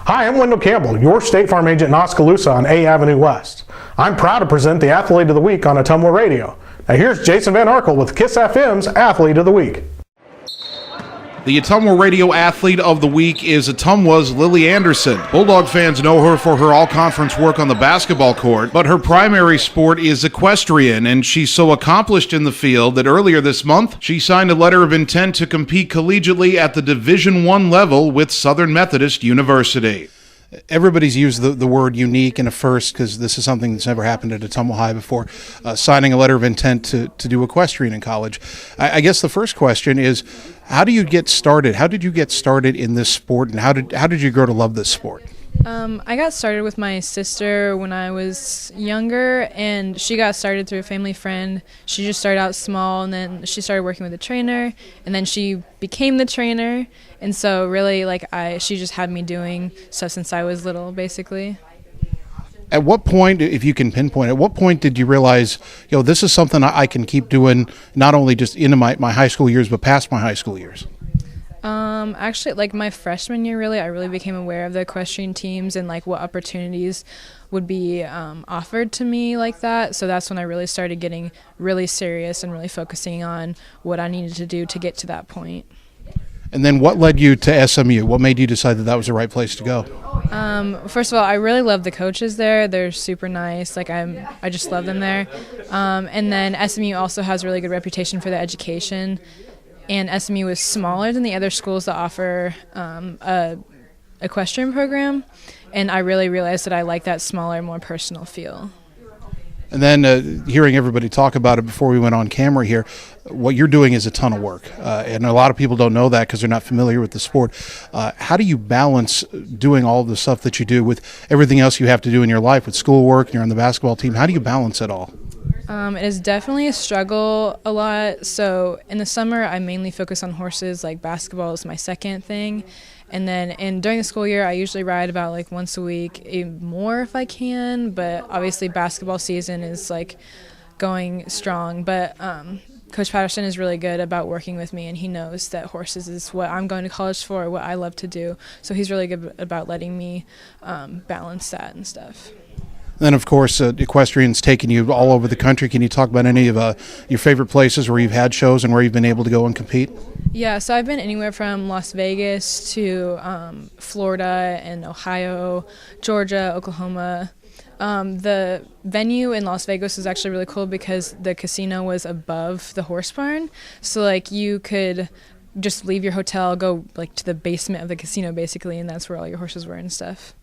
Hi, I'm Wendell Campbell, your State Farm agent in Oskaloosa on A Avenue West. I'm proud to present the Athlete of the Week on Ottumwa Radio. Now here's Jason Van Arkel with KISS FM's Athlete of the Week. The Ottumwa Radio Athlete of the Week is Ottumwa's Lily Anderson. Bulldog fans know her for her all-conference work on the basketball court, but her primary sport is equestrian, and she's so accomplished in the field that earlier this month, she signed a letter of intent to compete collegiately at the Division I level with Southern Methodist University. Everybody's used the word unique in a first because this is something that's never happened at Ottumwa High before, signing a letter of intent to do equestrian in college. I guess the first question is, how do you get started? How did you get started in this sport, and how did you grow to love this sport? I got started with my sister when I was younger, and she got started through a family friend. She just started out small, and then she started working with a trainer, and then she became the trainer. And so really, she just had me doing stuff since I was little, basically. At what point, if you can pinpoint, at what point did you realize, this is something I can keep doing, not only just into my high school years, but past my high school years? Actually, my freshman year, I really became aware of the equestrian teams and what opportunities would be offered to me like that. So that's when I really started getting really serious and really focusing on what I needed to do to get to that point. And then what led you to SMU? What made you decide that was the right place to go? First of all, I really love the coaches there. They're super nice. I just love them there. And then SMU also has a really good reputation for the education. And SMU is smaller than the other schools that offer a equestrian program. And I really realized that I like that smaller, more personal feel. And then hearing everybody talk about it before we went on camera here, what you're doing is a ton of work. And a lot of people don't know that because they're not familiar with the sport. How do you balance doing all the stuff that you do with everything else you have to do in your life, with schoolwork, and you're on the basketball team? How do you balance it all? It is definitely a struggle a lot. So in the summer, I mainly focus on horses. Basketball is my second thing. And then during the school year, I usually ride about once a week, even more if I can. But obviously basketball season is going strong. But Coach Patterson is really good about working with me, and he knows that horses is what I'm going to college for, what I love to do. So he's really good about letting me balance that and stuff. Then, of course, equestrian's taking you all over the country. Can you talk about any of your favorite places where you've had shows and where you've been able to go and compete? Yeah, so I've been anywhere from Las Vegas to Florida and Ohio, Georgia, Oklahoma. The venue in Las Vegas was actually really cool because the casino was above the horse barn. So, you could just leave your hotel, go, to the basement of the casino, basically, and that's where all your horses were and stuff.